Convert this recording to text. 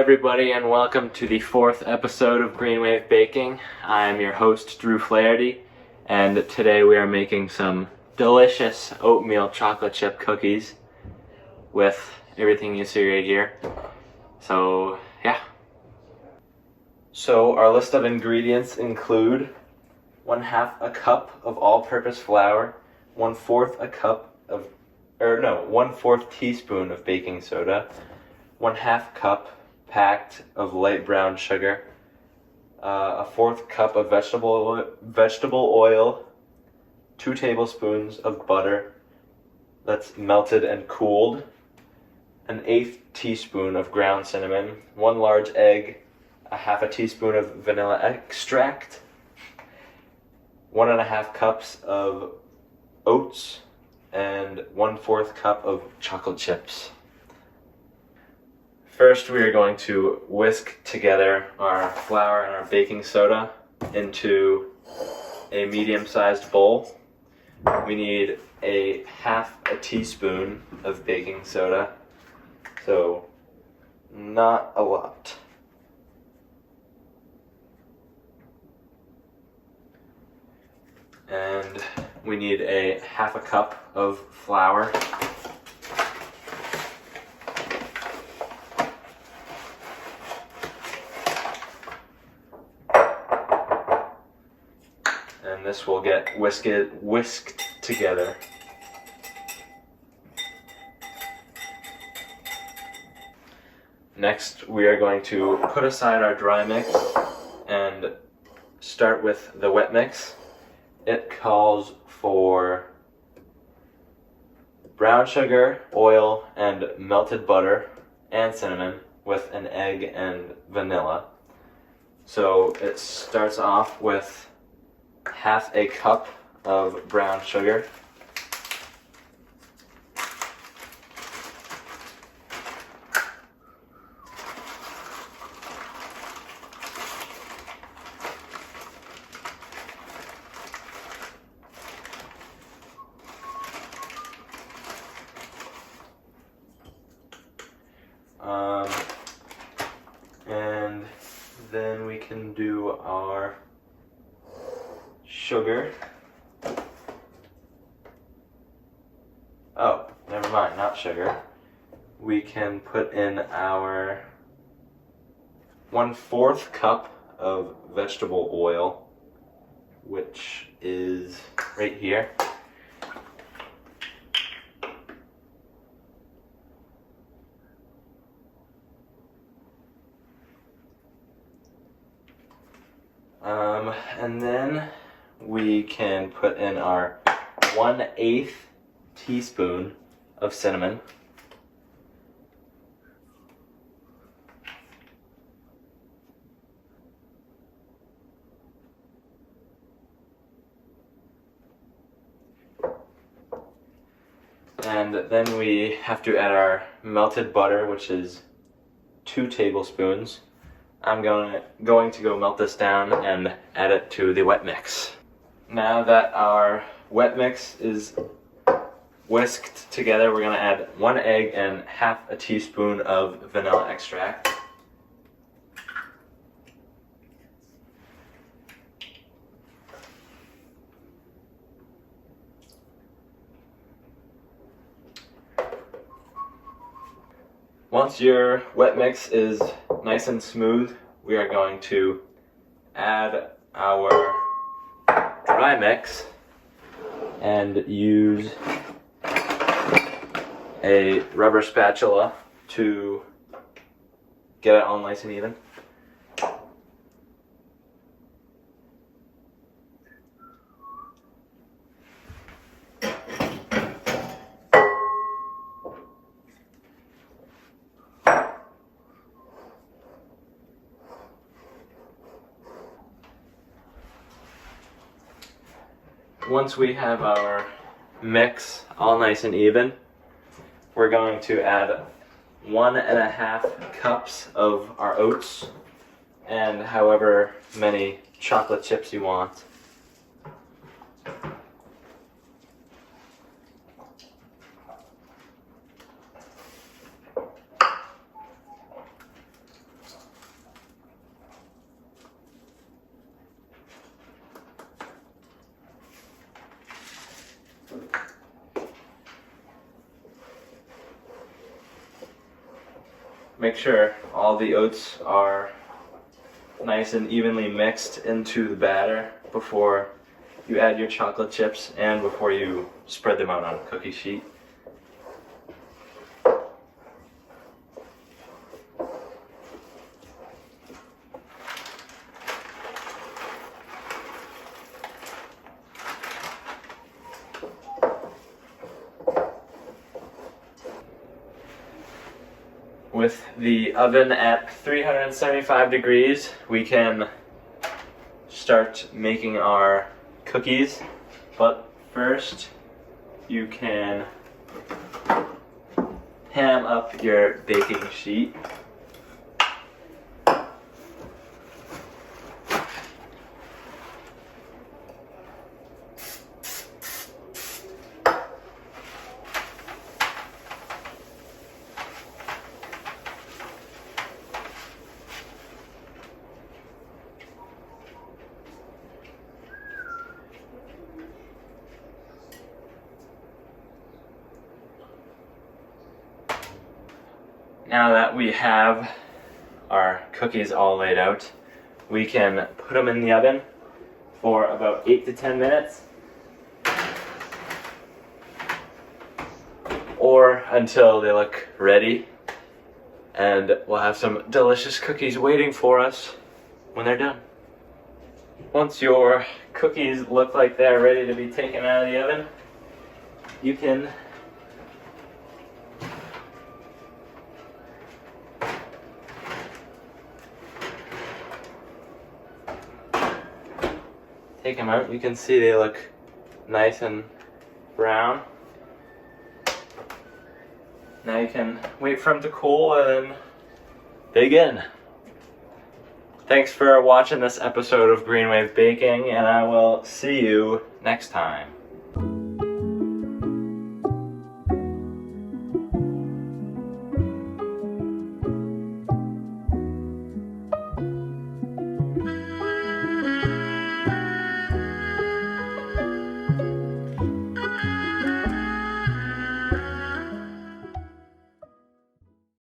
everybody, and welcome to the 4th episode of Green Wave Baking. I am your host, Drew Flaherty, and today we are making some delicious oatmeal chocolate chip cookies with everything you see right here. So, yeah. So, our list of ingredients include 1/2 a cup of all-purpose flour, 1/4 teaspoon of baking soda, 1/2 cup packed of light brown sugar, a 1/4 cup of vegetable oil, 2 tablespoons of butter that's melted and cooled, an 1/8 teaspoon of ground cinnamon, 1 large egg, a 1/2 teaspoon of vanilla extract, 1.5 cups of oats, and 1/4 cup of chocolate chips. First, we are going to whisk together our flour and our baking soda into a medium-sized bowl. We need a 1/2 teaspoon of baking soda, so not a lot. And we need a 1/2 cup of flour. And this will get whisked together. Next, we are going to put aside our dry mix and start with the wet mix. It calls for brown sugar, oil, and melted butter and cinnamon with an egg and vanilla. So it starts off with 1/2 cup of brown sugar, and then we can do our sugar. Oh, never mind, not sugar. We can put in our 1/4 cup of vegetable oil, which is right here. And then we can put in our 1/8 teaspoon of cinnamon. And then we have to add our melted butter, which is 2 tablespoons. I'm going to go melt this down and add it to the wet mix. Now that our wet mix is whisked together, we're going to add 1 egg and 1/2 teaspoon of vanilla extract. Once your wet mix is nice and smooth, we are going to add our dry mix and use a rubber spatula to get it all nice and even. Once we have our mix all nice and even, we're going to add 1.5 cups of our oats and however many chocolate chips you want. make sure all the oats are nice and evenly mixed into the batter before you add your chocolate chips and before you spread them out on a cookie sheet. With the oven at 375 degrees, we can start making our cookies. But first, you can ham up your baking sheet. Now that we have our cookies all laid out, we can put them in the oven for about 8 to 10 minutes, or until they look ready, and we'll have some delicious cookies waiting for us when they're done. Once your cookies look like they're ready to be taken out of the oven, you can take them out. You can see they look nice and brown. Now you can wait for them to cool and bake in. Thanks for watching this episode of Green Wave Baking, and I will see you next time.